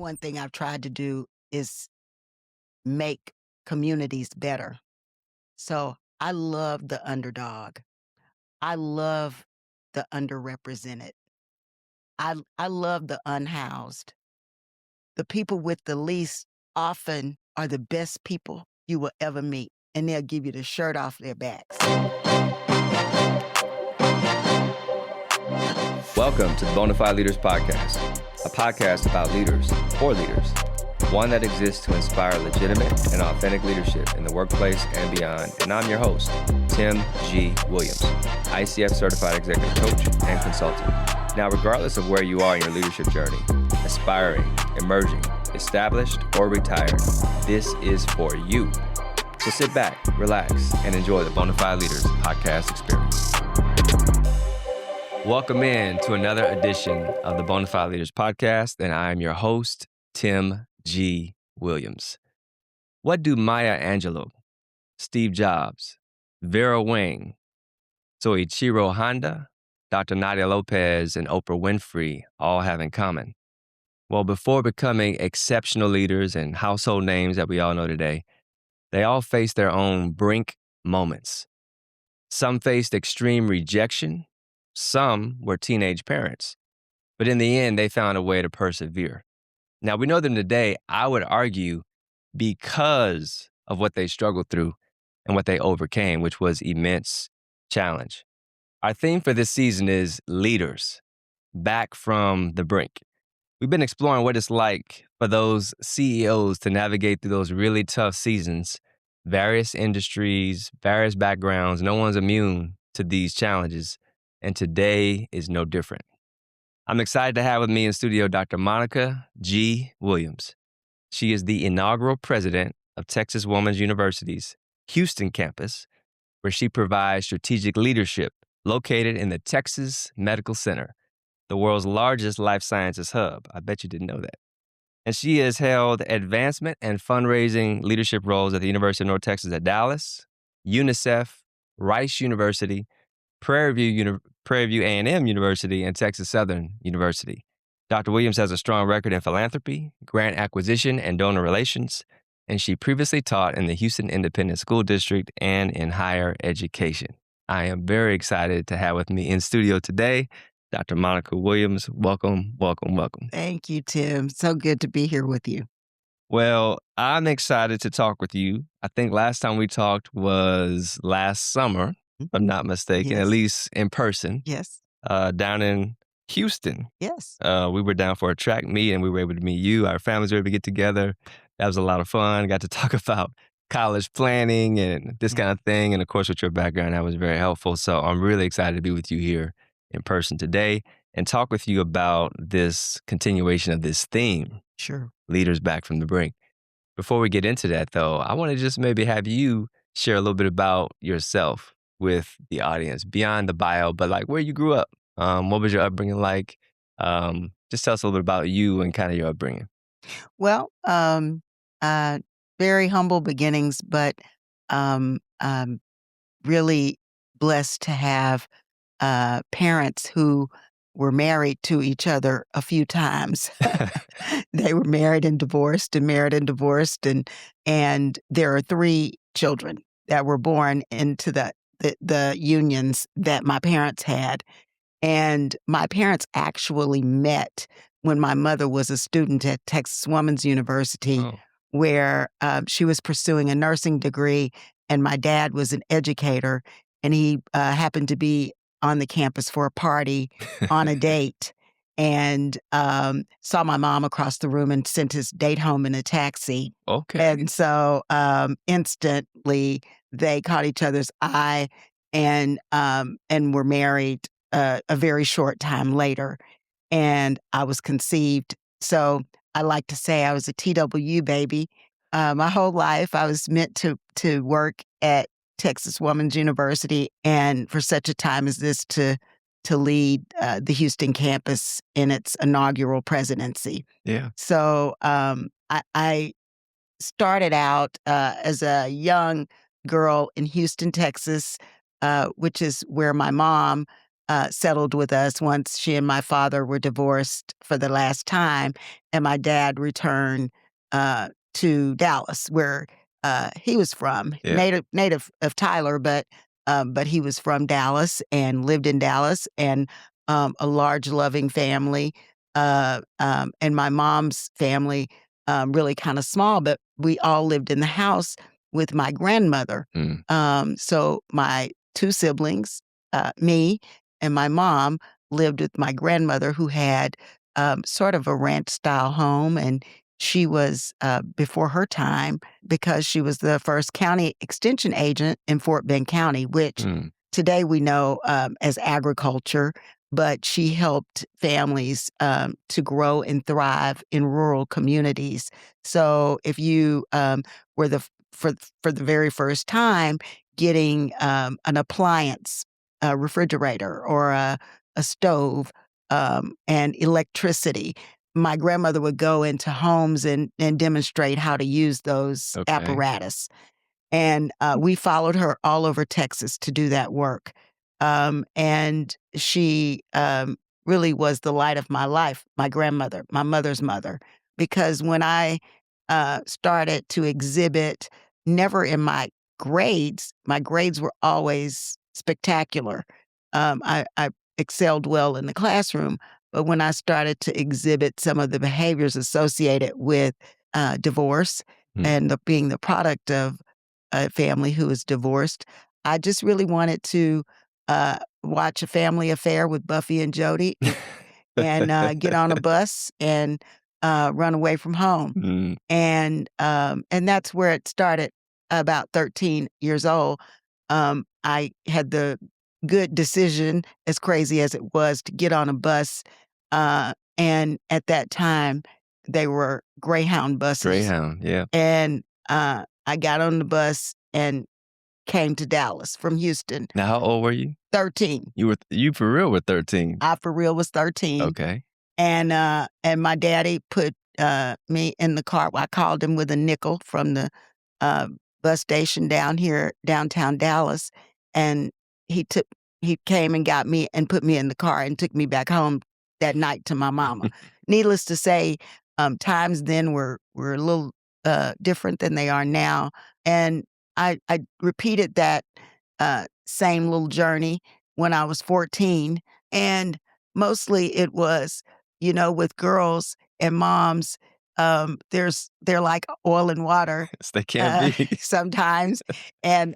one thing I've tried to do is make communities better. So I love the underdog. I love the underrepresented. I love the unhoused. The people with the least often are the best people you will ever meet, and they'll give you the shirt off their backs. Welcome to the Bonafide Leaders Podcast, a podcast about leaders for leaders, one that exists to inspire legitimate and authentic leadership in the workplace and beyond. And I'm your host, Tim G. Williams, ICF Certified Executive Coach and Consultant. Now, regardless of where you are in your leadership journey, aspiring, emerging, established, or retired, this is for you. So sit back, relax, and enjoy the Bonafide Leaders Podcast experience. Welcome in to another edition of the Bonafide Leaders Podcast, and I am your host, Tim G. Williams. What do Maya Angelou, Steve Jobs, Vera Wang, Soichiro Honda, Dr. Nadia Lopez, and Oprah Winfrey all have in common? Well, before becoming exceptional leaders and household names that we all know today, they all faced their own brink moments. Some faced extreme rejection. Some were teenage parents. But in the end, they found a way to persevere. Now, we know them today, I would argue, because of what they struggled through and what they overcame, which was immense challenge. Our theme for this season is Leaders, Back from the Brink. We've been exploring what it's like for those CEOs to navigate through those really tough seasons, various industries, various backgrounds. No one's immune to these challenges, and today is no different. I'm excited to have with me in studio Dr. Monica G. Williams. She is the inaugural president of Texas Woman's University's Houston campus, where she provides strategic leadership located in the Texas Medical Center, the world's largest life sciences hub. I bet you didn't know that. And she has held advancement and fundraising leadership roles at the University of North Texas at Dallas, UNICEF, Rice University, Prairie View A&M University, and Texas Southern University. Dr. Williams has a strong record in philanthropy, grant acquisition, and donor relations, and she previously taught in the Houston Independent School District and in higher education. I am very excited to have with me in studio today Dr. Monica Williams. Welcome, welcome, welcome. Thank you, Tim. So good to be here with you. Well, I'm excited to talk with you. I think last time we talked was last summer, if I'm not mistaken, Yes. at least in person, Yes. down in Houston. Yes. We were down for a track meet and we were able to meet you. Our families were able to get together. That was a lot of fun. Got to talk about college planning and this kind of thing. And of course, with your background, that was very helpful. So I'm really excited to be with you here in person today and talk with you about this continuation of this theme. Sure. Leaders Back from the Brink. Before we get into that, though, I want to just maybe have you share a little bit about yourself with the audience, beyond the bio, but like where you grew up. What was your upbringing like? Just tell us a little bit about you and kind of your upbringing. Well, very humble beginnings, but really blessed to have parents who were married to each other a few times. They were married and divorced and married and divorced, and there are 3 children that were born into the unions that my parents had. And my parents actually met when my mother was a student at Texas Woman's University, Oh. where she was pursuing a nursing degree, and my dad was an educator, and he happened to be on the campus for a party on a date, and saw my mom across the room and sent his date home in a taxi. Okay. And so instantly they caught each other's eye and were married a very short time later. And I was conceived. So I like to say I was a TW baby. My whole life I was meant to work at Texas Woman's University, and for such a time as this to lead the Houston campus in its inaugural presidency. Yeah. So I started out as a young girl in Houston, Texas, which is where my mom settled with us once she and my father were divorced for the last time, and my dad returned to Dallas, where he was from, Yeah. native of Tyler, but he was from Dallas and lived in Dallas, and a large, loving family. And my mom's family, really kind of small, but we all lived in the house with my grandmother. Mm. So my two siblings, me and my mom, lived with my grandmother, who had sort of a ranch style home. And she was before her time, because she was the first county extension agent in Fort Bend County, which Mm. today we know as agriculture. But she helped families to grow and thrive in rural communities. So if you were for the very first time getting an appliance, a refrigerator or a stove, and electricity, my grandmother would go into homes and demonstrate how to use those Okay. apparatus. And we followed her all over Texas to do that work. And she really was the light of my life, my grandmother, my mother's mother, because when I started to exhibit, never in my grades were always spectacular. I excelled well in the classroom, but when I started to exhibit some of the behaviors associated with divorce Mm. and being the product of a family who is divorced, I just really wanted to watch A Family Affair with Buffy and Jody and get on a bus and run away from home. Mm. And that's where it started. About 13 years old, I had the good decision, as crazy as it was, to get on a bus. And at that time, they were Greyhound buses. Greyhound, yeah. And I got on the bus and came to Dallas from Houston. Now, how old were you? 13. You for real were 13? I for real was 13. Okay. And my daddy put me in the car. I called him with a nickel from the uh, bus station down here, downtown Dallas, and he took he came and got me and put me in the car and took me back home that night to my mama. Needless to say, times then were a little different than they are now, and I repeated that same little journey when I was 14, and mostly it was, with girls and moms, they're like oil and water Yes, they can be. sometimes. And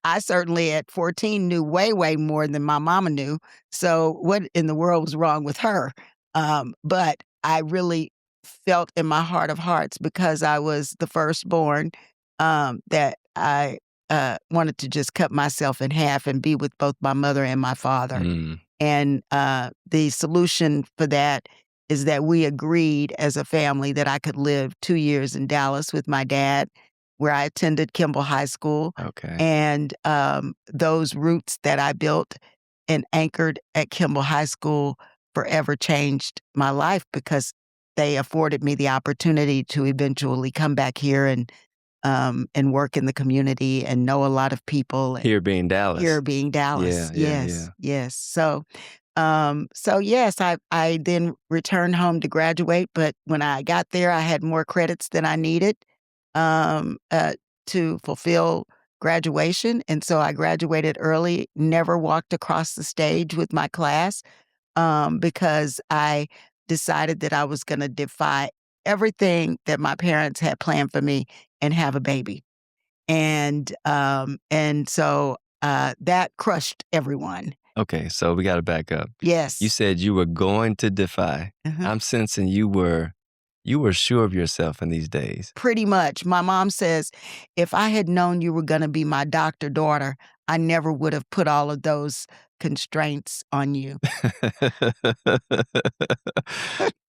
I certainly at 14 knew way, way more than my mama knew. So what in the world was wrong with her? But I really felt in my heart of hearts, because I was the firstborn, that I wanted to just cut myself in half and be with both my mother and my father. Mm. And the solution for that is that we agreed as a family that I could live 2 years in Dallas with my dad, where I attended Kimball High School. Okay. And those roots that I built and anchored at Kimball High School forever changed my life, because they afforded me the opportunity to eventually come back here and work in the community and know a lot of people. Here being Dallas. Here being Dallas. Yeah. Yes. So yes, I then returned home to graduate, but when I got there, I had more credits than I needed um, uh, to fulfill graduation, and so I graduated early. Never walked across the stage with my class, because I decided that I was going to defy everything that my parents had planned for me and have a baby. And so that crushed everyone. Okay, so we gotta back up. Yes. You said you were going to defy. Uh-huh. I'm sensing you were sure of yourself in these days. Pretty much. My mom says, if I had known you were going to be my doctor daughter, I never would have put all of those constraints on you.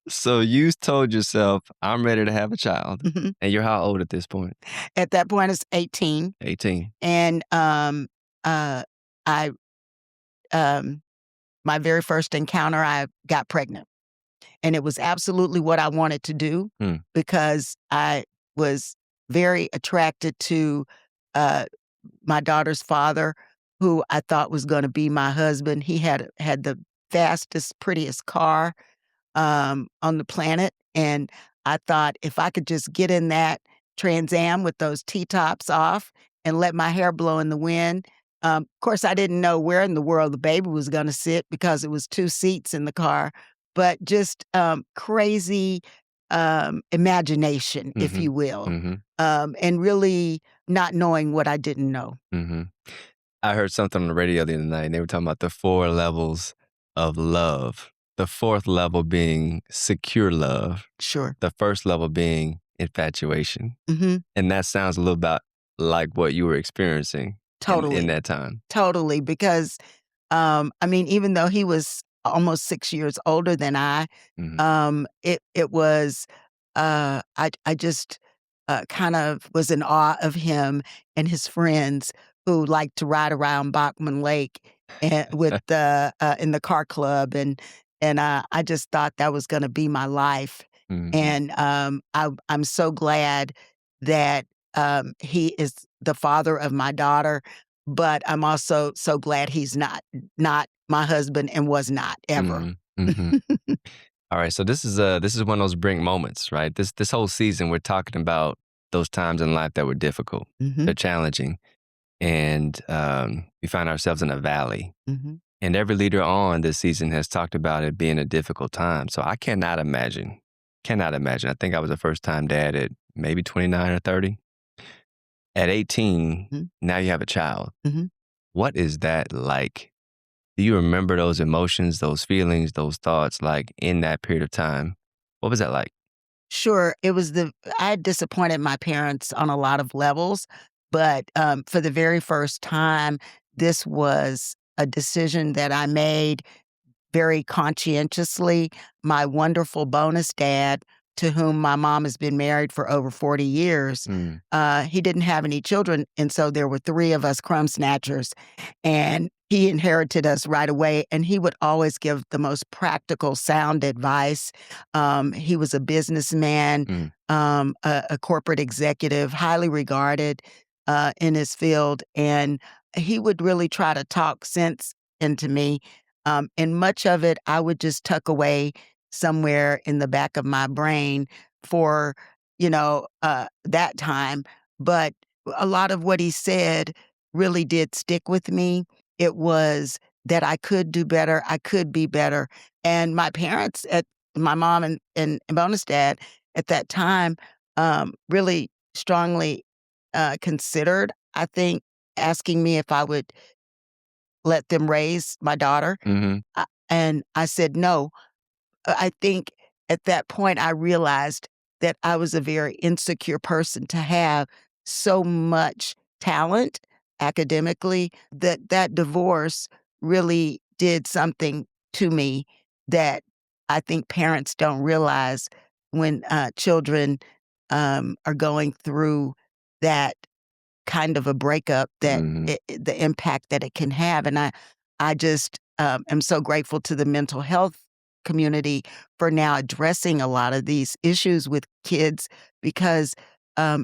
So you told yourself, I'm ready to have a child. Mhm. And you're how old at this point? At that point, it's 18. 18. And I my very first encounter, I got pregnant. And it was absolutely what I wanted to do, Hmm. because I was very attracted to uh, my daughter's father, who I thought was gonna be my husband. He had the fastest, prettiest car, on the planet, and I thought if I could just get in that Trans Am with those T-tops off and let my hair blow in the wind. Of course, I didn't know where in the world the baby was gonna sit because it was 2 seats in the car, but just, crazy, imagination, if Mhm. you will, Mhm. and really not knowing what I didn't know. Mhm. I heard something on the radio the other night, and they were talking about the 4 levels of love. The 4th level being secure love, Sure. the 1st level being infatuation, Mhm. and that sounds a little about like what you were experiencing in Totally. that time. Totally, because, I mean, even though he was almost 6 years older than I, Mhm. it was, I just, kind of was in awe of him and his friends who liked to ride around Bachman Lake with the in the car club, and I just thought that was gonna be my life, Mhm. and, I'm so glad that, he is the father of my daughter, but I'm also so glad he's not my husband and was not ever. Mhm. Mhm. Alright, so this is one of those brink moments, right? This whole season, we're talking about those times in life that were difficult, they're Mhm, challenging, and, we find ourselves in a valley. mhm. And every leader on this season has talked about it being a difficult time. So I cannot imagine. I think I was a first time dad at maybe 29 or 30. At 18, Mhm, now you have a child. mhm. What is that like? Do you remember those emotions, those feelings, those thoughts like in that period of time? What was that like? Sure, I had disappointed my parents on a lot of levels, but, for the very first time, this was a decision that I made very conscientiously. My wonderful bonus dad, to whom my mom has been married for over 40 years, Mm, he didn't have any children, and so there were 3 of us crumb snatchers, and he inherited us right away, and he would always give the most practical, sound advice. He was a businessman, mm, a corporate executive, highly regarded, in his field, and he would really try to talk sense into me, and much of it I would just tuck away somewhere in the back of my brain for, that time, but a lot of what he said really did stick with me. It was that I could do better, I could be better, and my mom and bonus dad at that time, really strongly, considered, I think, asking me if I would let them raise my daughter, mhm, and I said no. I think at that point, I realized that I was a very insecure person to have so much talent academically, that that divorce really did something to me that I think parents don't realize when, children, are going through that kind of a breakup that mhm, the impact that it can have, and I just, am so grateful to the mental health community for now addressing a lot of these issues with kids because,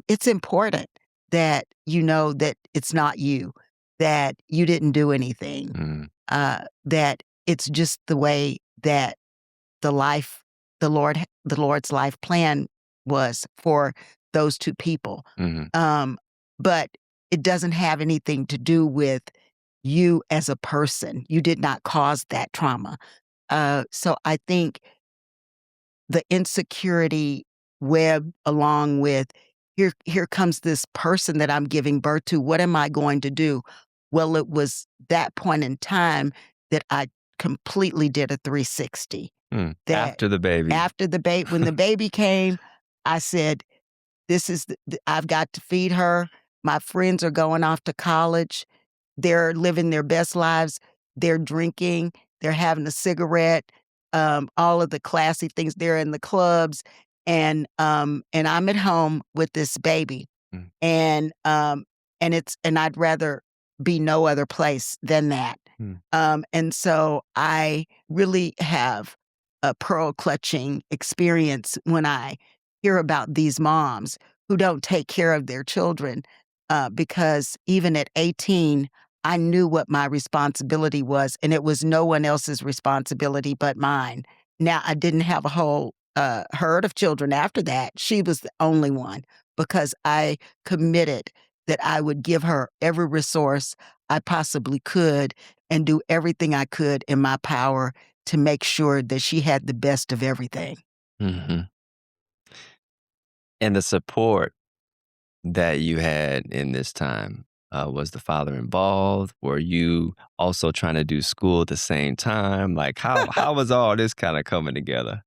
it's important that you know that it's not you, that you didn't do anything, mhm, that it's just the way that the life the Lord's life plan was for those 2 people. mhm, Um, but it doesn't have anything to do with you as a person. You did not cause that trauma. So I think the insecurity web along with here comes this person that I'm giving birth to. What am I going to do? Well, it was that point in time that I completely did a 360. mm. That After the baby. after when the baby came, I said, "This is I've got to feed her. My friends are going off to college. They're living their best lives. They're drinking. They're having a cigarette. All of the classy things. They're in the clubs, and I'm at home with this baby, Mm, and I'd rather be no other place than that. mm, And so I really have a pearl clutching experience when I hear about these moms who don't take care of their children, because even at 18, I knew what my responsibility was, and it was no one else's responsibility but mine. Now, I didn't have a whole herd of children after that. She was the only one because I committed that I would give her every resource I possibly could and do everything I could in my power to make sure that she had the best of everything. Mhm. And the support that you had in this time, was the father involved? Were you also trying to do school at the same time? Like, how was all this kinda coming together?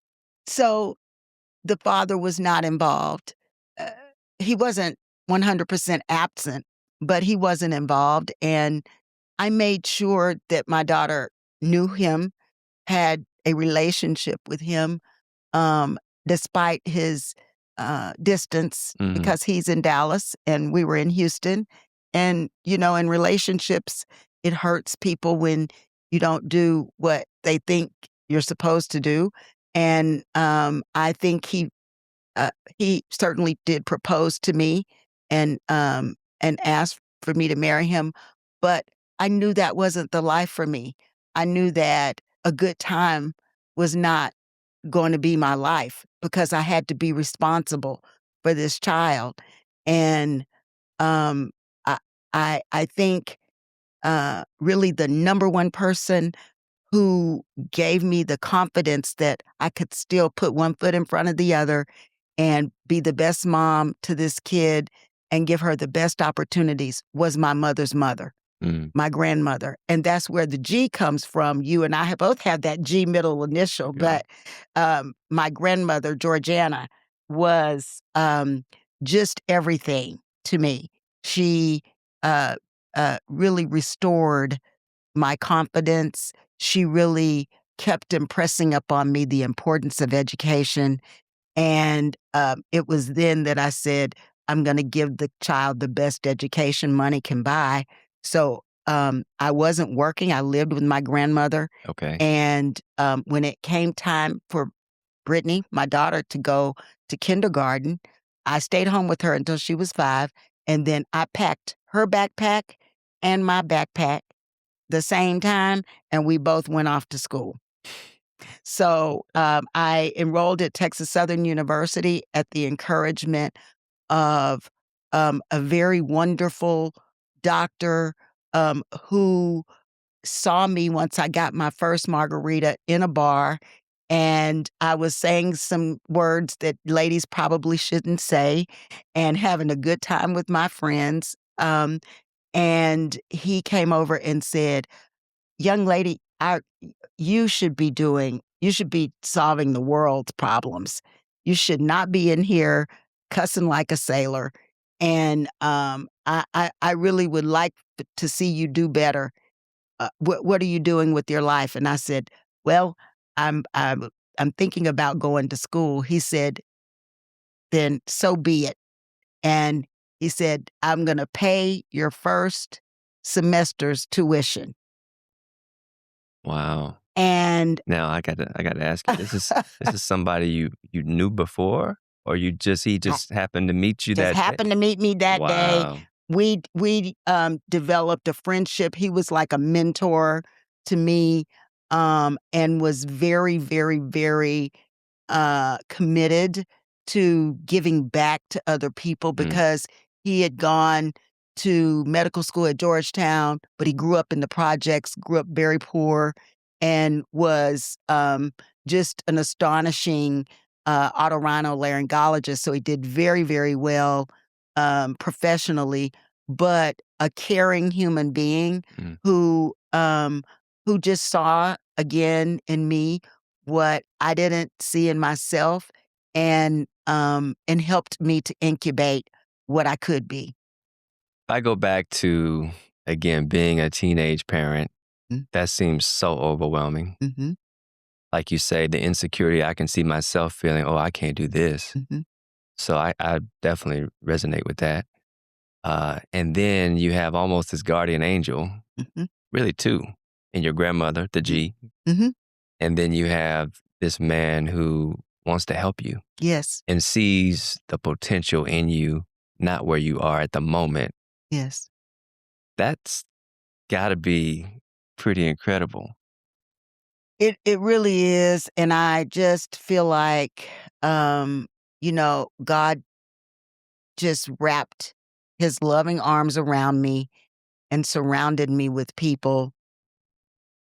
So the father was not involved. Uh, he wasn't 100% absent, but he wasn't involved. And I made sure that my daughter knew him, had a relationship with him, um, despite his distance, Mhm. because he's in Dallas and we were in Houston. And, in relationships, it hurts people when you don't do what they think you're supposed to do. And I think he certainly did propose to me and asked for me to marry him, but I knew that wasn't the life for me. I knew that a good time was not going to be my life because I had to be responsible for this child. And um, I I think really the number one person who gave me the confidence that I could still put one foot in front of the other and be the best mom to this kid and give her the best opportunities was my mother's mother, Mm. my grandmother. And that's where the G comes from. You and I have both had that G middle initial, Yeah. but my grandmother, Georgiana, was just everything to me. She uh, really restored my confidence. She really kept impressing upon me the importance of education. And it was then that I said, I'm going to give the child the best education money can buy. So I wasn't working. I lived with my grandmother. Okay. And when it came time for Brittany, my daughter, to go to kindergarten, I stayed home with her until she was 5. And then I packed her backpack and my backpack the same time, and we both went off to school. So I enrolled at Texas Southern University at the encouragement of a very wonderful doctor who saw me once I got my first margarita in a bar. And I was saying some words that ladies probably shouldn't say and having a good time with my friends. And he came over and said, young lady, you should be solving the world's problems. You should not be in here cussing like a sailor. And I really would like to see you do better. What are you doing with your life? And I said, well, I'm I'm I'm thinking about going to school. He said, then so be it. And he said, I'm going to pay your first semester's tuition. Wow. And Now I gotta ask you, this is somebody you knew before, or he I just happened to meet you just that day? happened to meet me that day. Wow. We developed a friendship. He was like a mentor to me, and was very, very, very committed to giving back to other people Mm. because he had gone to medical school at Georgetown, but he grew up in the projects, grew up very poor, and was just an astonishing otorhinolaryngologist. So he did very, very well professionally, but a caring human being Mm. who um, who just saw again in me what I didn't see in myself and helped me to incubate what I could be. If I go back to, again, being a teenage parent, Mm, that seems so overwhelming. mhm, Like you say, the insecurity, I can see myself feeling, "Oh, I can't do this." mhm, So I definitely resonate with that. And then you have almost this guardian angel, mhm, really 2, and your grandmother, the mm, G, mhm. and then you have this man who wants to help you Yes, and sees the potential in you, not where you are at the moment. yes. That's gotta be pretty incredible. It really is, and I just feel like, God just wrapped his loving arms around me and surrounded me with people,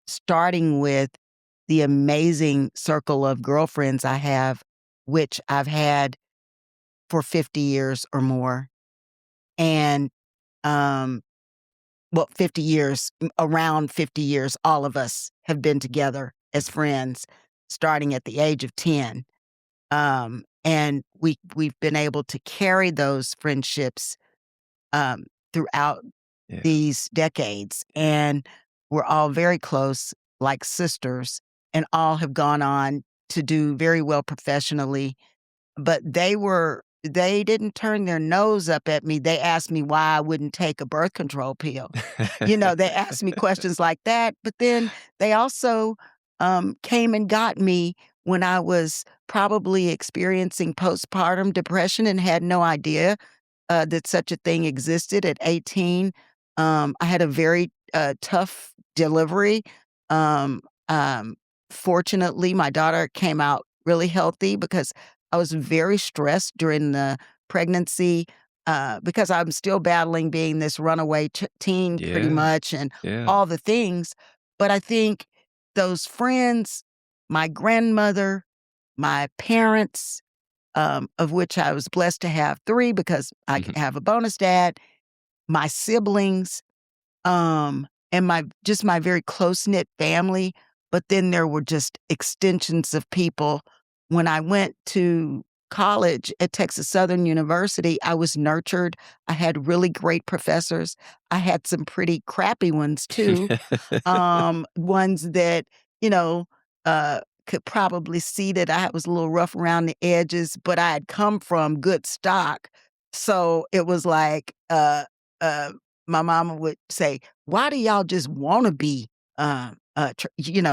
starting with the amazing circle of girlfriends I have, which I've had for 50 years or more. And, um, 50 years, around 50 years, all of us have been together as friends, starting at the age of 10. And we've been able to carry those friendships um, throughout Yeah. these decades, and we're all very close, like sisters, and all have gone on to do very well professionally. But they didn't turn their nose up at me. They asked me why I wouldn't take a birth control pill. They asked me questions like that, but then they also, came and got me when I was probably experiencing postpartum depression and had no idea, that such a thing existed at 18. I had a very, tough delivery. Um, um, Fortunately, my daughter came out really healthy because I was very stressed during the pregnancy, because I'm still battling being this runaway teen pretty Yeah, much and yeah. all the things. But I think those friends, my grandmother, my parents, of which I was blessed to have 3 because I Mhm. have a bonus dad, my siblings, and my very close-knit family, but then there were just extensions of people. When I went to college at Texas Southern University, I was nurtured. I had really great professors. I had some pretty crappy ones too, ones that, you know, could probably see that I was a little rough around the edges, but I had come from good stock. So it was like, uh, my mama would say, "Why do y'all just wanna be,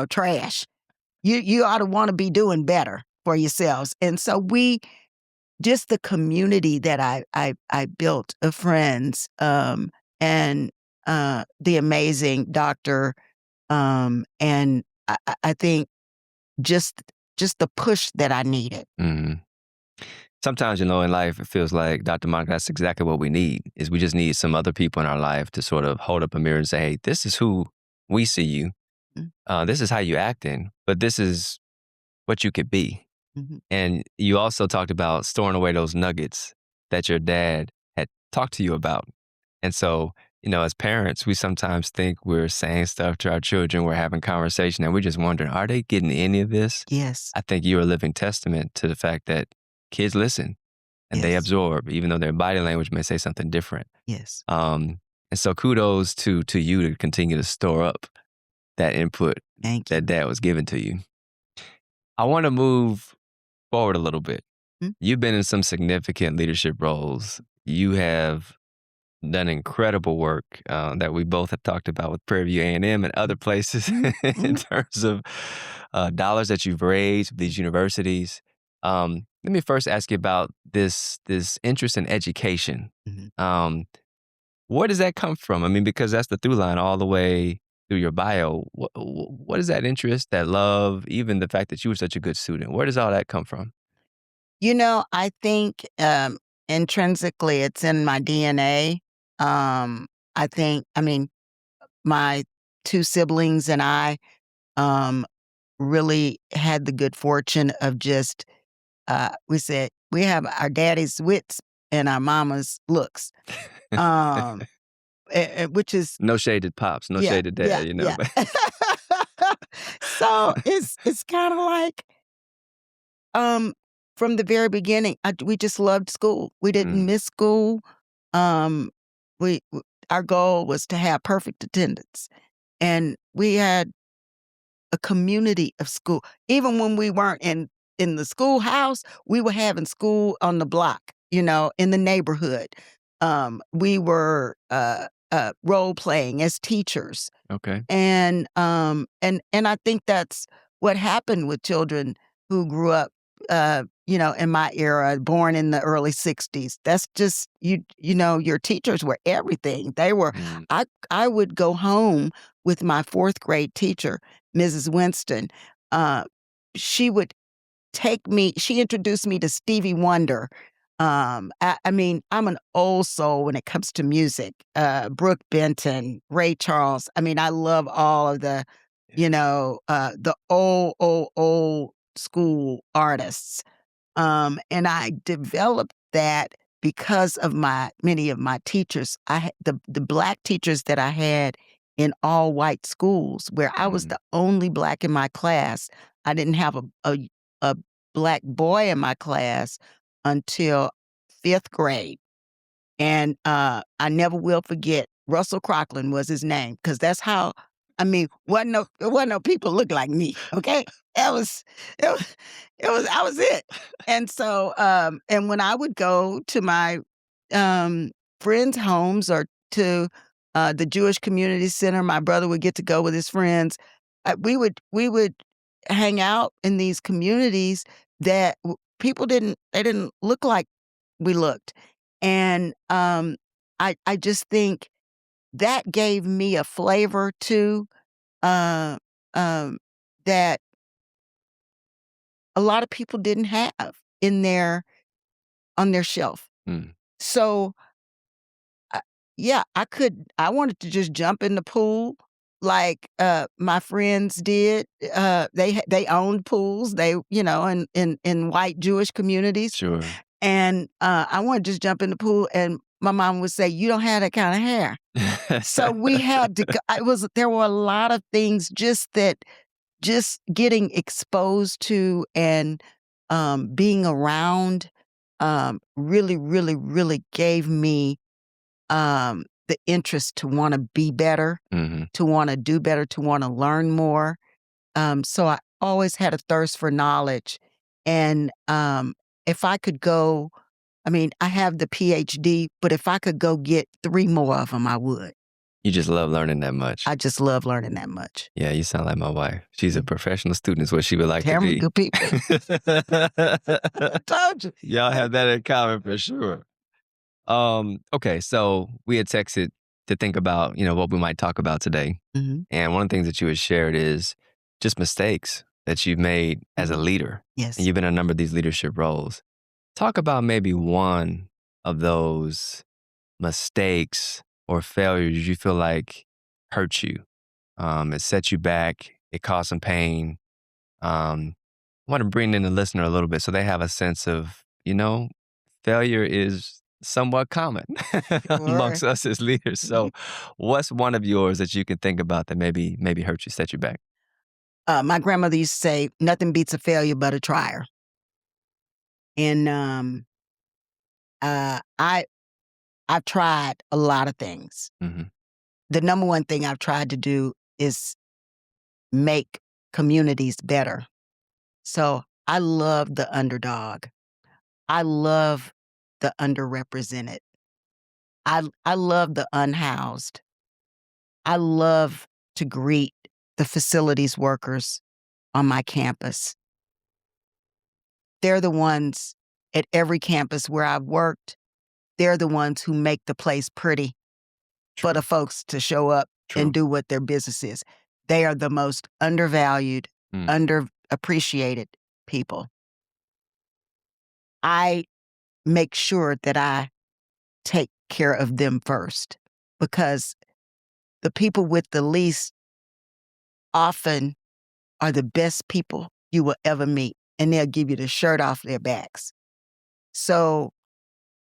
trash? You ought to wanna be doing better for yourselves." And so just the community that I built of friends, and, the amazing doctor, and I think just just the push that I needed. Mhm. Sometimes, in life, it feels like, Dr. Monica, that's exactly what we need, is we just need some other people in our life to sort of hold up a mirror and say, "Hey, this is who we see you. Mm, This is how you acting, but this is what you could be." mhm. And you also talked about storing away those nuggets that your dad had talked to you about. And so, as parents, we sometimes think we're saying stuff to our children, we're having conversation, and we're just wondering, are they getting any of this? Yes, I think you're a living testament to the fact that kids listen and they yes, absorb, even though their body language may say something different. yes. Um, and so kudos to you to continue to store up that input Thank that you. dad was giving to you. I want to move forward a little bit. Mm, You've been in some significant leadership roles. You have done incredible work that we both have talked about with Prairie View A&M and other mm, places mm, in mm, terms of dollars that you've raised with these universities. Let me first ask you about this interest in education. mhm. Um, where does that come from? I mean, because that's the through line all the way through your bio. What is that interest, that love, even the fact that you were such a good student? Where does all that come from? I think, intrinsically, it's in my DNA. My 2 siblings and I, um, really had the good fortune of just, we said, "We have our daddy's wits and our mama's looks." Um, which is No shaded pops, no yeah, shaded yeah, dad. yeah. So, it's kinda like, um, from the very beginning, we just loved school. We didn't Mm. miss school. Um, we w Our goal was to have perfect attendance, and we had a community of school. Even when we weren't in the schoolhouse, we were having school on the block, in the neighborhood. We were, role playing as teachers, Okay. and I think that's what happened with children who grew up. in my era, born in the early 60s. That's just, your teachers were everything. They were, Mm. I would go home with my fourth grade teacher, Mrs. Winston. Uh, she would she introduced me to Stevie Wonder. I mean, I'm an old soul when it comes to music. Brooke Benton, Ray Charles. I mean, I love all of the old school artists. And I developed that because of many of my teachers. The black teachers that I had in all white schools, where I was Mm. the only black in my class. I didn't have a black boy in my class until fifth grade. And I never will forget, Russell Crocklin was his name, because that's how, I mean, it wasn't no people look like me, okay? That was, it was, I was it. And so, and when I would go to my friends' homes or to the Jewish Community Center, my brother would get to go with his friends. We would hang out in these communities that they didn't look like we looked. And I just think that gave me a flavor too, uh, um, that a lot of people didn't have in on their shelf. Mm. So, uh, yeah, I wanted to just jump in the pool like my friends did. They owned pools. They, in white Jewish communities. Sure. And I wanted to just jump in the pool, and my mom would say, "You don't have that kind of hair." So we had to go. There were a lot of things just getting exposed to and being around really, really, really gave me the interest to want to be better, Mhm. to want to do better, to want to learn more. So I always had a thirst for knowledge. And if I could go, I mean, I have the PhD, but if I could go get 3 more of them, I would. You just love learning that much. I just love learning that much. Yeah, you sound like my wife. She's a Mm. professional student is what she would like to Terribly be. good people. I told you. Y'all have that in common for sure. Okay, so we had texted to think about, what we might talk about today. Mhm. And one of the things that you had shared is just mistakes that you've made as a leader. Yes. And you've been in a number of these leadership roles. Talk about maybe one of those mistakes or failures you feel like hurt you. It set you back. It caused some pain. I want to bring in the listener a little bit so they have a sense of, failure is somewhat common Sure. amongst us as leaders. So, what's one of yours that you can think about that maybe hurt you, set you back? My grandmother used to say, "Nothing beats a failure but a trier." And uh, I I've tried a lot of things. Hmm. The number one thing I've tried to do is make communities better. So I love the underdog. I love the underrepresented. I love the unhoused. I love to greet the facilities workers on my campus. They're the ones at every campus where I've worked. They're the ones who make the place pretty for the folks to show up True. and do what their business is. They are the most undervalued, Mm. underappreciated people. I make sure that I take care of them first, because the people with the least often are the best people you will ever meet, and they'll give you the shirt off their backs. So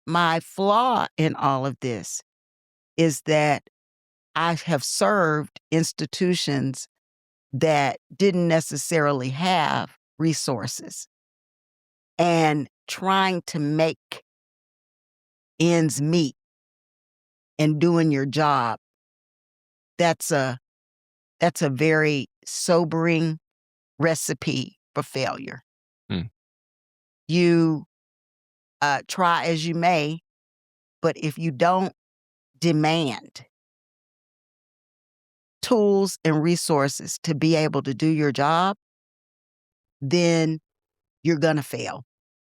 my flaw in all of this is that I have served institutions that didn't necessarily have resources, and trying to make ends meet and doing your job, that's a very sobering recipe for failure. Mm. You try as you may, but if you don't demand tools and resources to be able to do your job, then you're going to fail.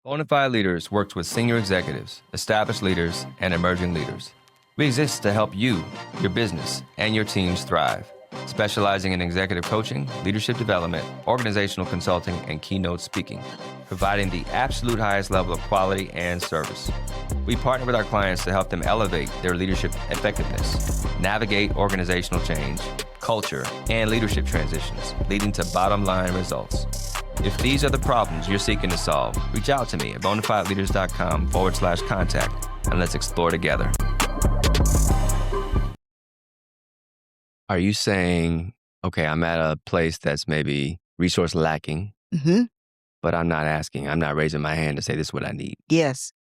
Bonafide Leaders works with senior executives, established leaders, and emerging leaders. We exist to help you, your business, and your teams thrive, specializing in executive coaching, leadership development, organizational consulting, and keynote speaking, providing the absolute highest level of quality and service. We partner with our clients to help them elevate their leadership effectiveness, navigate organizational change, culture, and leadership transitions, leading to bottom-line results. If these are the problems you're seeking to solve, reach out to me at bonafideleaders.com/contact, and let's explore together. Are you saying, okay, I'm at a place that's maybe resource lacking, Mm-hmm. but I'm not raising my hand to say this is what I need? Yes.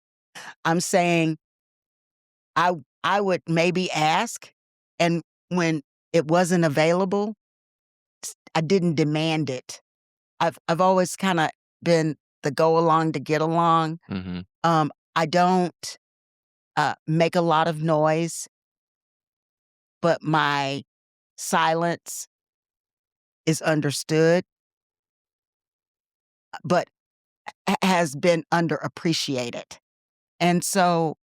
I'm saying I would maybe ask, and when it wasn't available, I didn't demand it. I've always kind of been the go along to get along. Mm-hmm. I don't make a lot of noise, but my silence is understood, but has been underappreciated. And so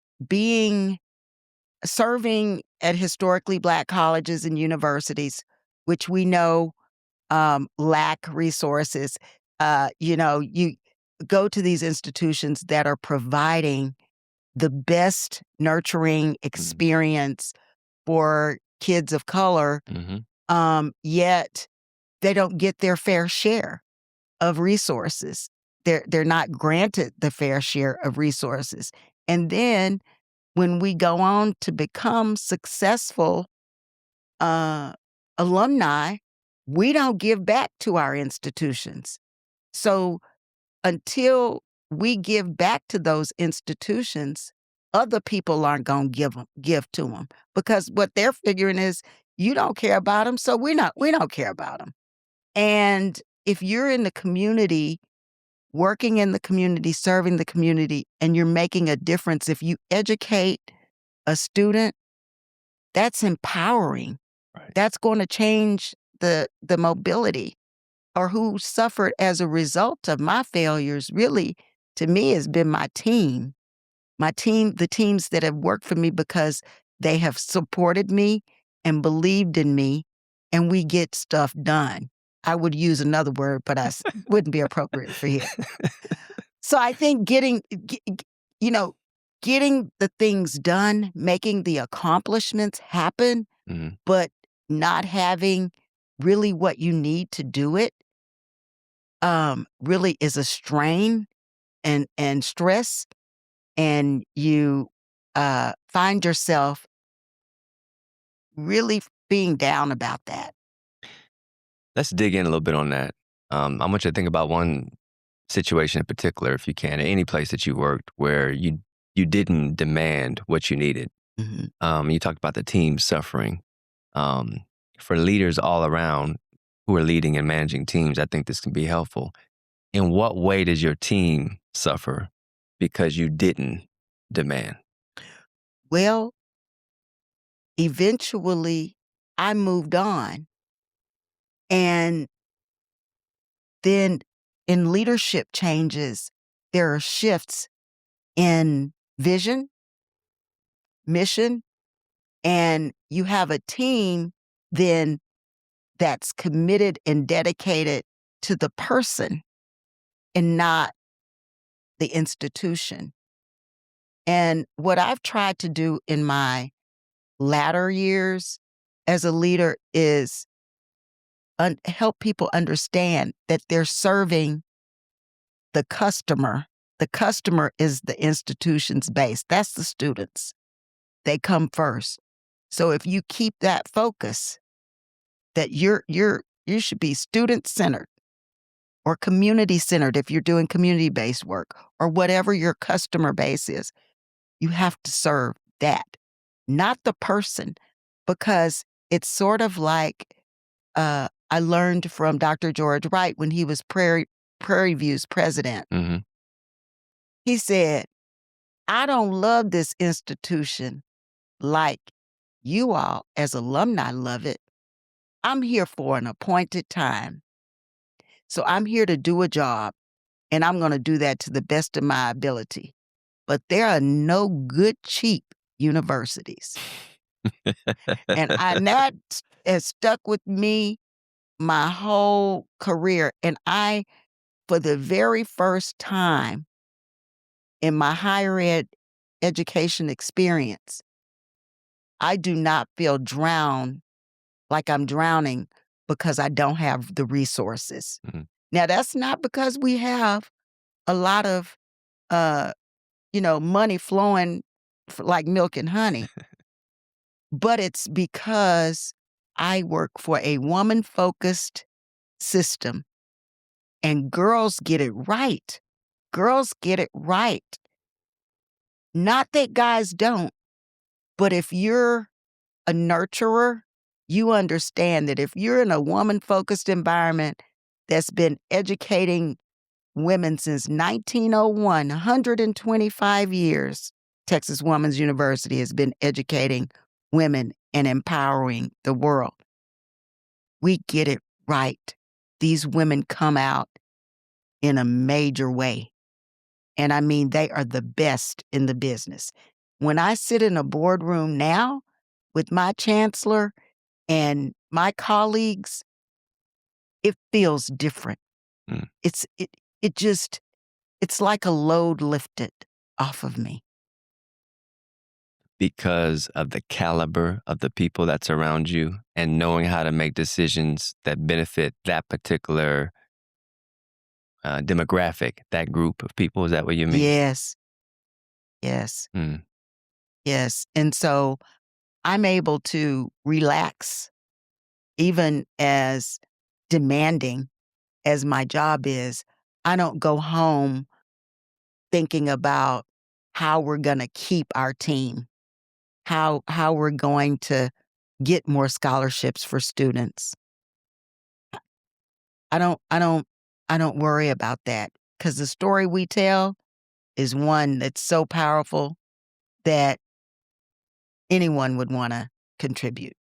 serving at historically Black colleges and universities, which we know lack resources, you go to these institutions that are providing the best nurturing experience for kids of color, yet they don't get their fair share of resources. They're not granted the fair share of resources. And then when we go on to become successful alumni, we don't give back to our institutions. So until we give back to those institutions, other people aren't going to give to them, because what they're figuring is you don't care about them, so we don't care about them. And if you're in the community, working in the community, serving the community, and you're making a difference, if you educate a student, that's empowering. Right. That's going to change the mobility. Or who suffered as a result of my failures, really, to me, has been my team. The teams that have worked for me because they have supported me and believed in me, and we get stuff done. I would use another word, but wouldn't be appropriate for here. So I think getting the things done, making the accomplishments happen, but not having really what you need to do it, really is a strain and stress, and you find yourself really being down about that. Let's dig in a little bit on that. I want you to think about one situation in particular, if you can, at any place that you worked where you didn't demand what you needed. You talked about the team suffering. For leaders all around who are leading and managing teams, I think this can be helpful. In what way does your team suffer because you didn't demand? Well, eventually I moved on. And then in leadership changes, there are shifts in vision, mission, and you have a team then that's committed and dedicated to the person and not the institution. And what I've tried to do in my latter years as a leader is help people understand that they're serving the customer. The customer is the institution's base. That's the students. They come first. So if you keep that focus, that you should be student-centered or community-centered if you're doing community-based work, or whatever your customer base is, you have to serve that, not the person, because it's sort of like I learned from Dr. George Wright when he was Prairie View's president. He said, I don't love this institution like you all as alumni love it. I'm here for an appointed time. So I'm here to do a job, and I'm going to do that to the best of my ability. But there are no good, cheap universities. And that has stuck with me my whole career. And for the very first time in my higher ed education experience, I do not feel like I'm drowning because I don't have the resources. Mhm. Now, that's not because we have a lot of, uh, money flowing like milk and honey, but it's because I work for a woman-focused system, and girls get it right. Girls get it right. Not that guys don't, but if you're a nurturer, you understand that if you're in a woman-focused environment that's been educating women since 1901, 125 years, Texas Woman's University has been educating women and empowering the world. We get it right. These women come out in a major way. And I mean, they are the best in the business. When I sit in a boardroom now with my chancellor and my colleagues, it feels different. Mm. It's like a load lifted off of me. Because of the caliber of the people that's around you and knowing how to make decisions that benefit that particular demographic, that group of people. Is that what you mean? Yes. Yes. Mm. Yes. And so I'm able to relax, even as demanding as my job is. I don't go home thinking about how we're going to keep our team, how we're going to get more scholarships for students. I don't worry about that, because the story we tell is one that's so powerful that anyone would want to contribute.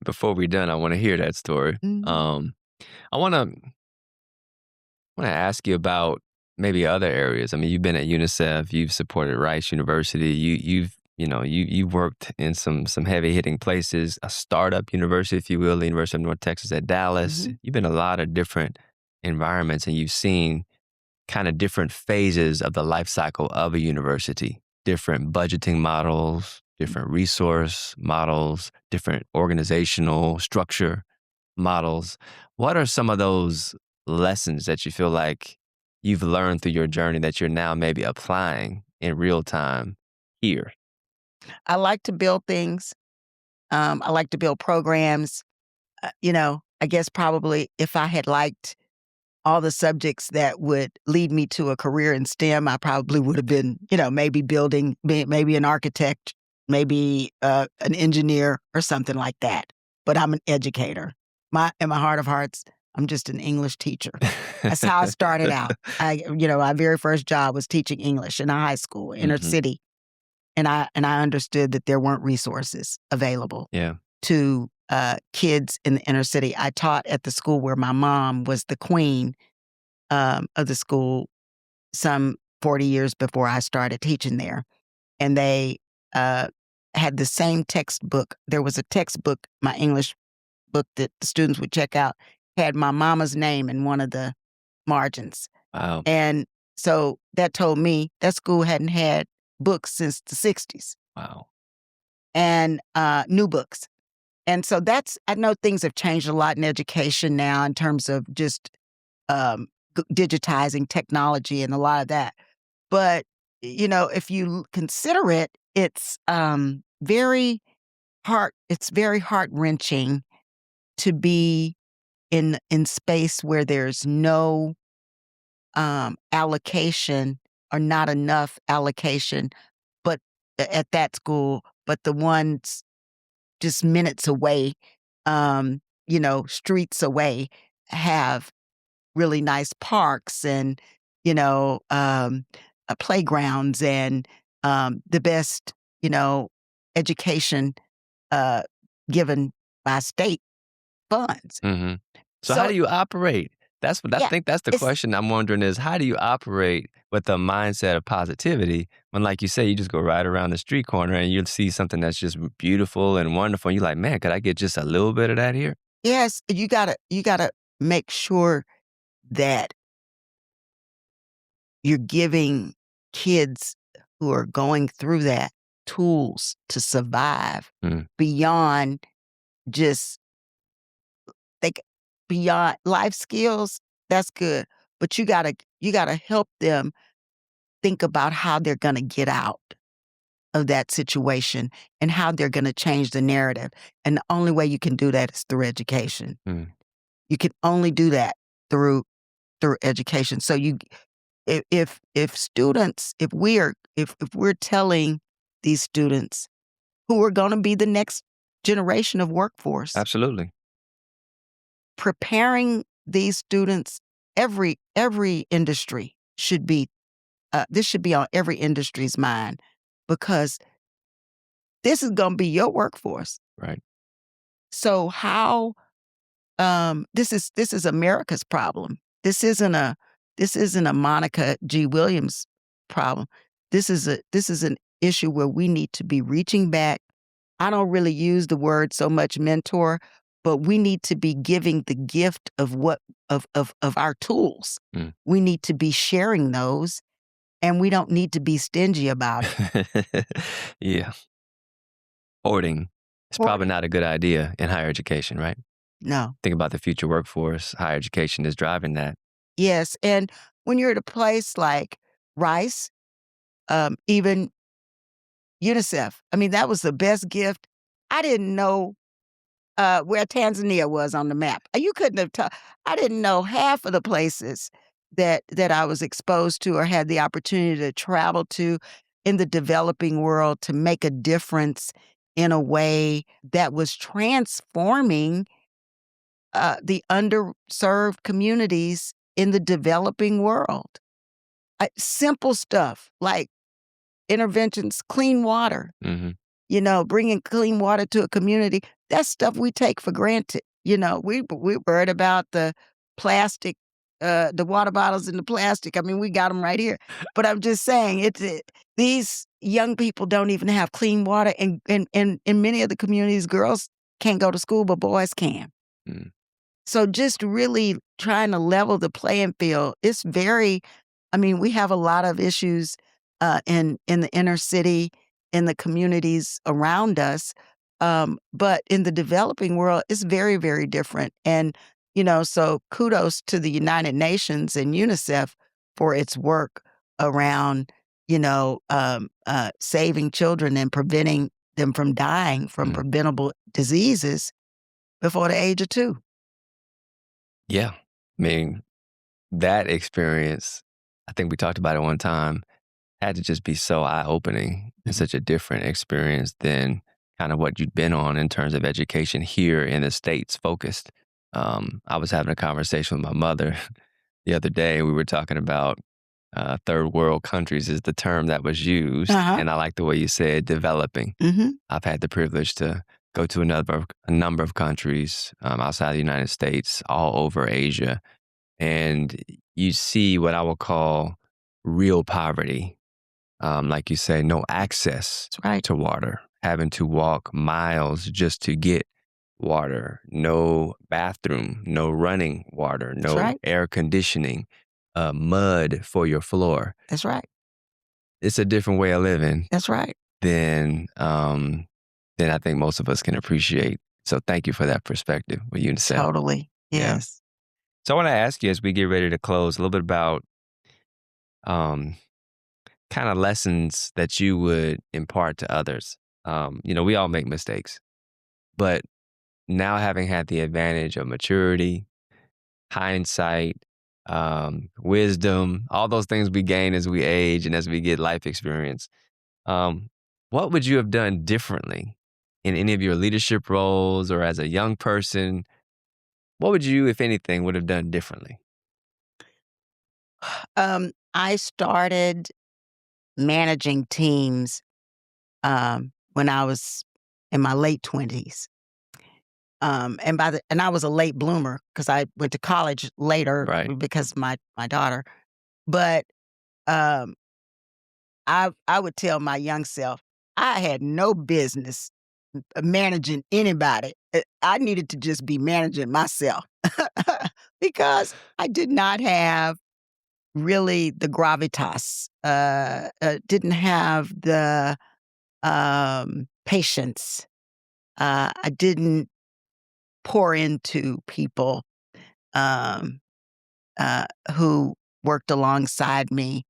Before we're done, I want to hear that story. Mhm. I want to ask you about maybe other areas. I mean, you've been at UNICEF, you've supported Rice University, you've worked in some heavy hitting places, a startup university, if you will, the University of North Texas at Dallas. Mhm. You've been in a lot of different environments, and you've seen kind of different phases of the life cycle of a university, different budgeting models, different resource models, different organizational structure models. What are some of those lessons that you feel like you've learned through your journey that you're now maybe applying in real time here? I like to build things. I like to build programs. I guess probably if I had liked all the subjects that would lead me to a career in STEM, I probably would have been, maybe maybe an architect, maybe an engineer or something like that. But I'm an educator. In my heart of hearts, I'm just an English teacher. That's how I started out. My very first job was teaching English in a high school, inner Mhm. city, and I understood that there weren't resources available Yeah. to kids in the inner city. I taught at the school where my mom was the queen of the school some 40 years before I started teaching there. And they uh, had the same textbook. There was a textbook, my English book that the students would check out, had my mama's name in one of the margins. Wow. And so that told me that school hadn't had books since the 60s, Wow. and new books. And so I know things have changed a lot in education now in terms of just um, digitizing technology and a lot of that. But, if you consider it, it's it's very heart-wrenching to be in space where there's no allocation or not enough allocation, but at that school, but the ones just minutes away, streets away, have really nice parks and, playgrounds and the best, education uh, given by state funds. Hmm. So how So do you operate That's what I Yeah, think that's the it's question I'm wondering is how do you operate with a mindset of positivity when, like you say, you just go right around the street corner and you'll see something that's just beautiful and wonderful. And you're like, man, could I get just a little bit of that here? yes, you gotta make sure that you're giving kids who are going through that tools to survive Mm, beyond just like beyond life skills, that's good. But you gotta help them think about how they're gonna get out of that situation and how they're gonna change the narrative. And the only way you can do that is through education. mm, You can only do that through education. So you if students if we're telling these students who are gonna be the next generation of workforce, absolutely. preparing these students, every industry should be, this should be on every industry's mind because this is gonna be your workforce. Right. So how, this is America's problem. This isn't a Monica G. Williams problem. This is an issue where we need to be reaching back. I don't really use the word so much mentor, but we need to be giving the gift of what of our tools. Mm. We need to be sharing those, and we don't need to be stingy about it. Yeah. Hoarding is probably Hoarding. not a good idea in higher education, right? No. Think about the future workforce. Higher education is driving that. Yes, and when you're at a place like Rice, even UNICEF, I mean, that was the best gift. I didn't know, where Tanzania was on the map. You couldn't have I didn't know half of the places that I was exposed to or had the opportunity to travel to in the developing world to make a difference in a way that was transforming, the underserved communities in the developing world. Simple stuff like interventions, clean water, Mhm. bringing clean water to a community. That's stuff we take for granted. We worried about the plastic, the water bottles in the plastic. I mean, we got them right here. But I'm just saying, these young people don't even have clean water, and in many of the communities, girls can't go to school, but boys can. Mm. So just really trying to level the playing field. It's very I mean, we have a lot of issues, in the inner city, in the communities around us, but in the developing world, it's very, very different, and, so kudos to the United Nations and UNICEF for its work around, saving children and preventing them from dying from Mm. preventable diseases before the age of 2. Yeah. I mean, that experience, I think we talked about it one time, had to just be so eye-opening and Mhm. such a different experience than kind of what you'd been on in terms of education here in the States focused. I was having a conversation with my mother the other day. We were talking about third world countries is the term that was used. Uh-huh. And I like the way you said developing. Mhm. I've had the privilege to go to a number of countries outside the United States, all over Asia. And you see what I would call real poverty, like you say, no access That's right. to water, having to walk miles just to get water, no bathroom, no running water, That's no right. air conditioning, mud for your floor. That's right. It's a different way of living That's right. than I think most of us can appreciate. So thank you for that perspective with UNICEF. Totally. Yeah. Yes. So I want to ask you as we get ready to close a little bit about um, kind of lessons that you would impart to others. We all make mistakes, but now having had the advantage of maturity, hindsight, wisdom, all those things we gain as we age and as we get life experience, um, what would you have done differently in any of your leadership roles or as a young person? What would you, if anything, would have done differently? I started managing teams, when I was in my late 20s, And I was a late bloomer because I went to college later Right. because of my daughter. But um, I would tell my young self I had no business managing anybody. I needed to just be managing myself because I did not have really the gravitas, didn't have the patience. I didn't pour into people um, who worked alongside me,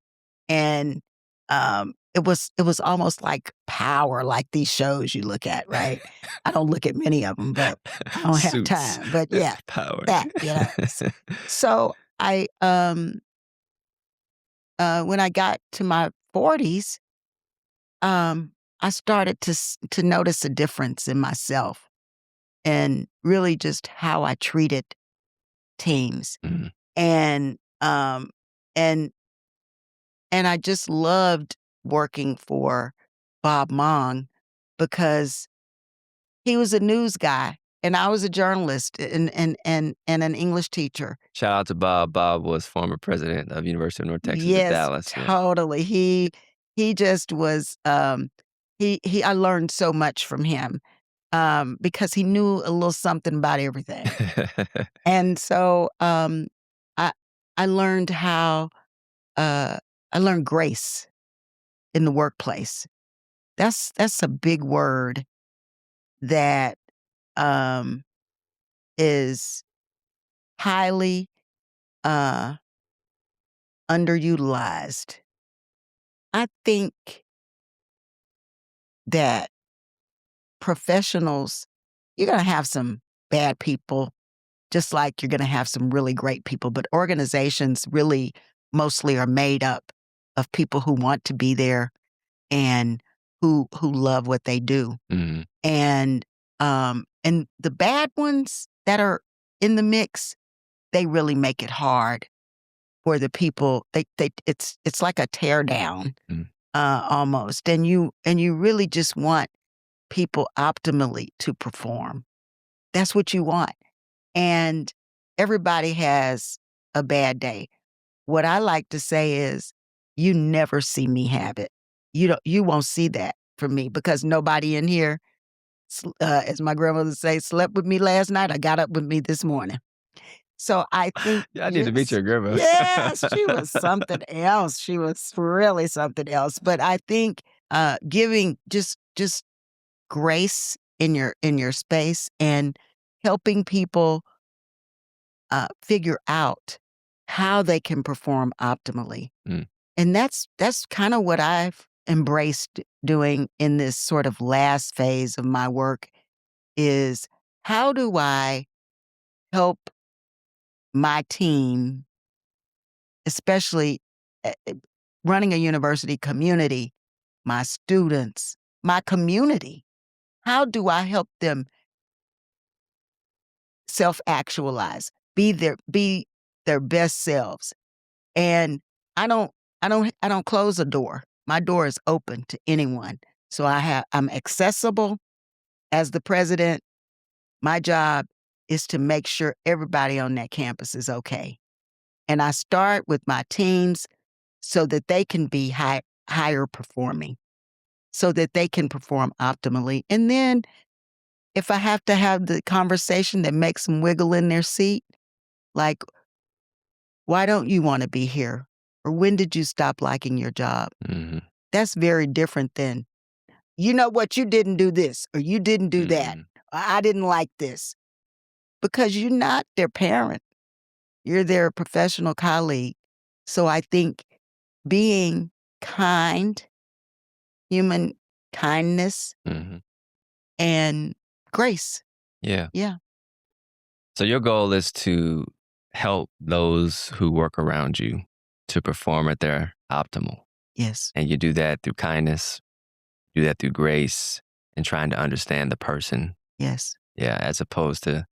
and it was almost like power, like these shows you look at, right? I don't look at many of them, but I don't have Suits. time. But yeah, Power. that So when I got to my 40s, I started to notice a difference in myself and really just how I treated teams. Mhm. And um and and I just loved working for Bob Mong because he was a news guy and I was a journalist and an English teacher. Shout out to Bob. Bob was former president of University of North Texas at Yes, Dallas. Yeah. totally. He just was he I learned so much from him because he knew a little something about everything. And so I I learned how I learned grace in the workplace. That's a big word that um is highly uh underutilized. I think that professionals, you're going to have some bad people, just like you're going to have some really great people, but organizations really mostly are made up of people who want to be there and who love what they do. Mhm. And the bad ones that are in the mix, they really make it hard for the people. It's like a tear down Mm. almost. And you really just want people optimally to perform. That's what you want. And everybody has a bad day. What I like to say is, you never see me have it. You won't see that from me because nobody in here, as my grandmother say, slept with me last night. I got up with me this morning. So I think Yeah, I need to meet your grandma. yes, she was something else. She was really something else. But I think giving just grace in your space and helping people figure out how they can perform optimally. Mm. And that's kind of what I've embraced doing in this sort of last phase of my work is how do I help my team, especially running a university community, my students, my community, how do I help them self-actualize, be their best selves? And I don't I don't close a door. My door is open to anyone. So I'm accessible as the president. My job is to make sure everybody on that campus is okay. And I start with my teams so that they can be higher performing, so that they can perform optimally. And then if I have to have the conversation that makes them wiggle in their seat, like, why don't you want to be here? Or when did you stop liking your job? Mhm. That's very different than, you know what, you didn't do this or you didn't do that. Mhm. I didn't like this. Because you're not their parent. You're their professional colleague. So I think being kind, human kindness, Mhm. and grace. Yeah. Yeah. So your goal is to help those who work around you to perform at their optimal. Yes. And you do that through kindness, do that through grace, and trying to understand the person. Yes. Yeah, as opposed to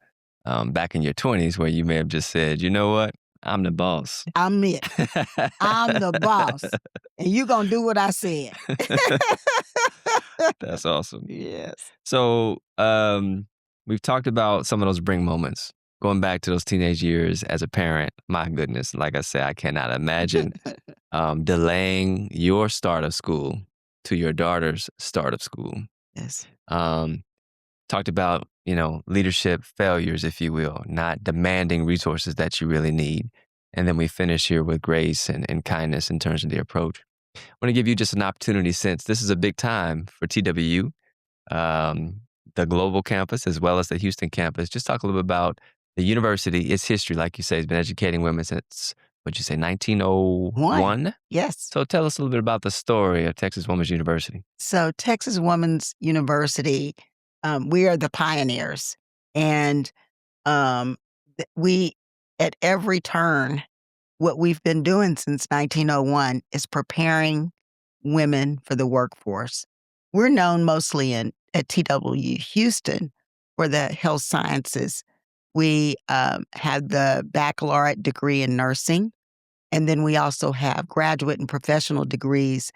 back in your 20s where you may have just said, you know what? I'm the boss. I'm it. I'm the boss. And you're going to do what I said. That's awesome. Yes. So We've talked about some of those brink moments, going back to those teenage years as a parent. My goodness, like I said, I cannot imagine delaying your start of school to your daughter's start of school. Yes. Um, Talked about, leadership failures, if you will, not demanding resources that you really need. And then we finish here with grace and kindness in terms of the approach. I want to give you just an opportunity since this is a big time for TWU, um, the global campus, as well as the Houston campus. Just talk a little bit about the university, its history, like you say, has been educating women since, what'd you say, One. 1901? Yes. So tell us a little bit about the story of Texas Women's University. So Texas Women's University, we are the pioneers. And um, we, at every turn, what we've been doing since 1901 is preparing women for the workforce. We're known mostly at TW Houston for the health sciences. We had the baccalaureate degree in nursing, and then we also have graduate and professional degrees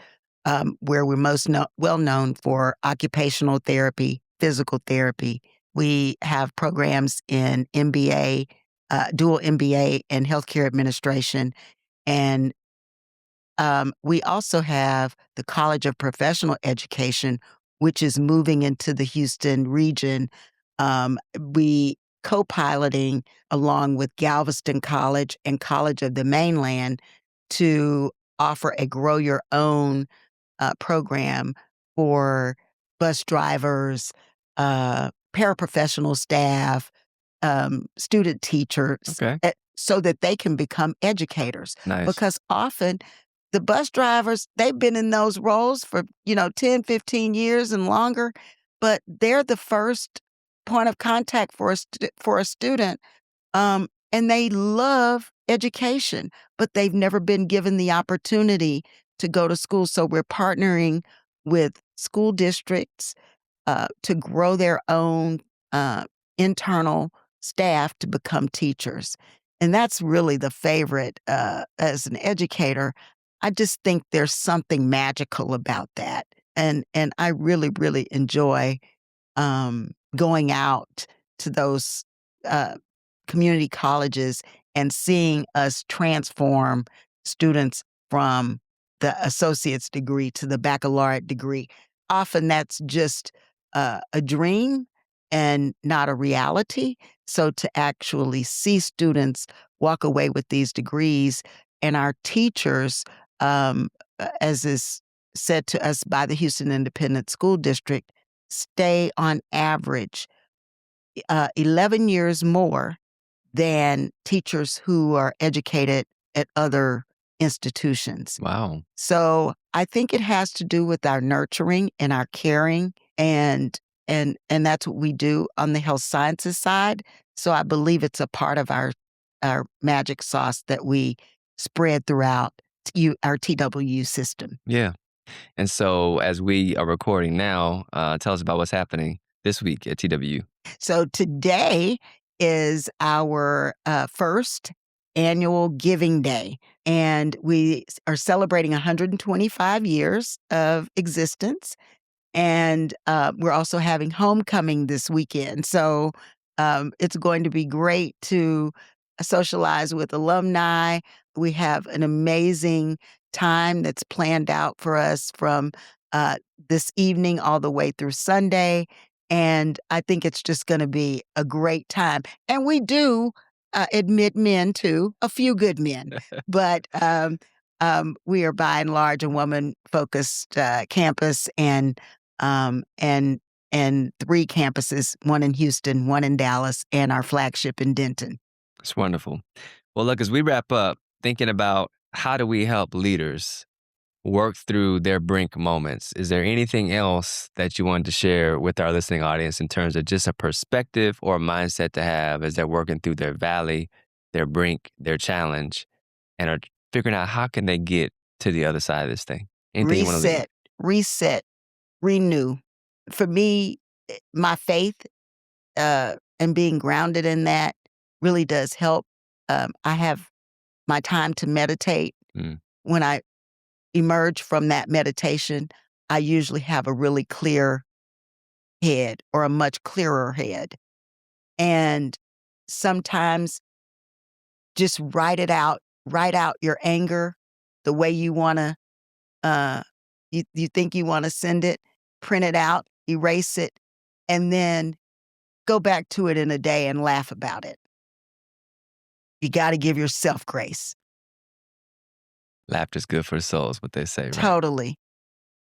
where we're well known for occupational therapy, physical therapy. We have programs in MBA, dual MBA in healthcare administration, and we also have the College of Professional Education, which is moving into the Houston region. We co-piloting along with Galveston College and College of the Mainland to offer a grow your own program for bus drivers, paraprofessional staff, student teachers, Okay. so that they can become educators. Nice. Because often the bus drivers, they've been in those roles for, 10, 15 years and longer, but they're the first point of contact for a student. And they love education, but they've never been given the opportunity to go to school. So we're partnering with school districts to grow their own internal staff to become teachers. And that's really the favorite as an educator. I just think there's something magical about that. And I really, really enjoy going out to those uh, community colleges and seeing us transform students from the associate's degree to the baccalaureate degree. Often that's just a dream and not a reality. So to actually see students walk away with these degrees and our teachers, as is said to us by the Houston Independent School District, stay on average 11 years more than teachers who are educated at other institutions. Wow. So I think it has to do with our nurturing and our caring, and that's what we do on the health sciences side. So I believe it's a part of our magic sauce that we spread throughout our TWU system. Yeah. And so as we are recording now, tell us about what's happening this week at TWU. So today is our first annual Giving Day, and we are celebrating 125 years of existence. And we're also having homecoming this weekend. So it's going to be great to socialize with alumni. We have an amazing time that's planned out for us from this evening all the way through Sunday. And I think it's just going to be a great time. And we do admit men too, a few good men, but we are by and large a woman-focused campus, and um, and and 3 campuses, one in Houston, one in Dallas, and our flagship in Denton. It's wonderful. Well, look, as we wrap up, thinking about how do we help leaders work through their brink moments, is there anything else that you wanted to share with our listening audience in terms of just a perspective or a mindset to have as they're working through their valley, their brink, their challenge, and are figuring out how can they get to the other side of this thing? Anything you want to leave? Reset, renew. For me, my faith and being grounded in that really does help. I have my time to meditate. Mm. When I emerge from that meditation, I usually have a really clear head or a much clearer head. And sometimes just write it out. Write out your anger, the way you want to, you think you want to send it, print it out, erase it, and then go back to it in a day and laugh about it. You got to give yourself grace. Laughter's good for the soul is what they say, right? Totally.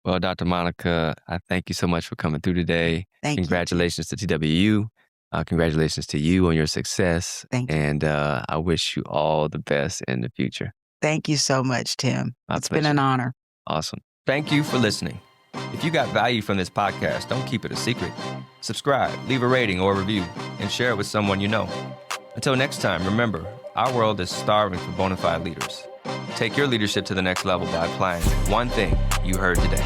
Well, Dr. Monica, I thank you so much for coming through today. Thank you. Congratulations to TWU. Congratulations to you on your success. Thank you. And I wish you all the best in the future. Thank you so much, Tim. It's been pleasure. an honor. Awesome. Thank you for listening. If you got value from this podcast, don't keep it a secret. Subscribe, leave a rating or a review, and share it with someone you know. Until next time, remember, our world is starving for bona fide leaders. Take your leadership to the next level by applying one thing you heard today.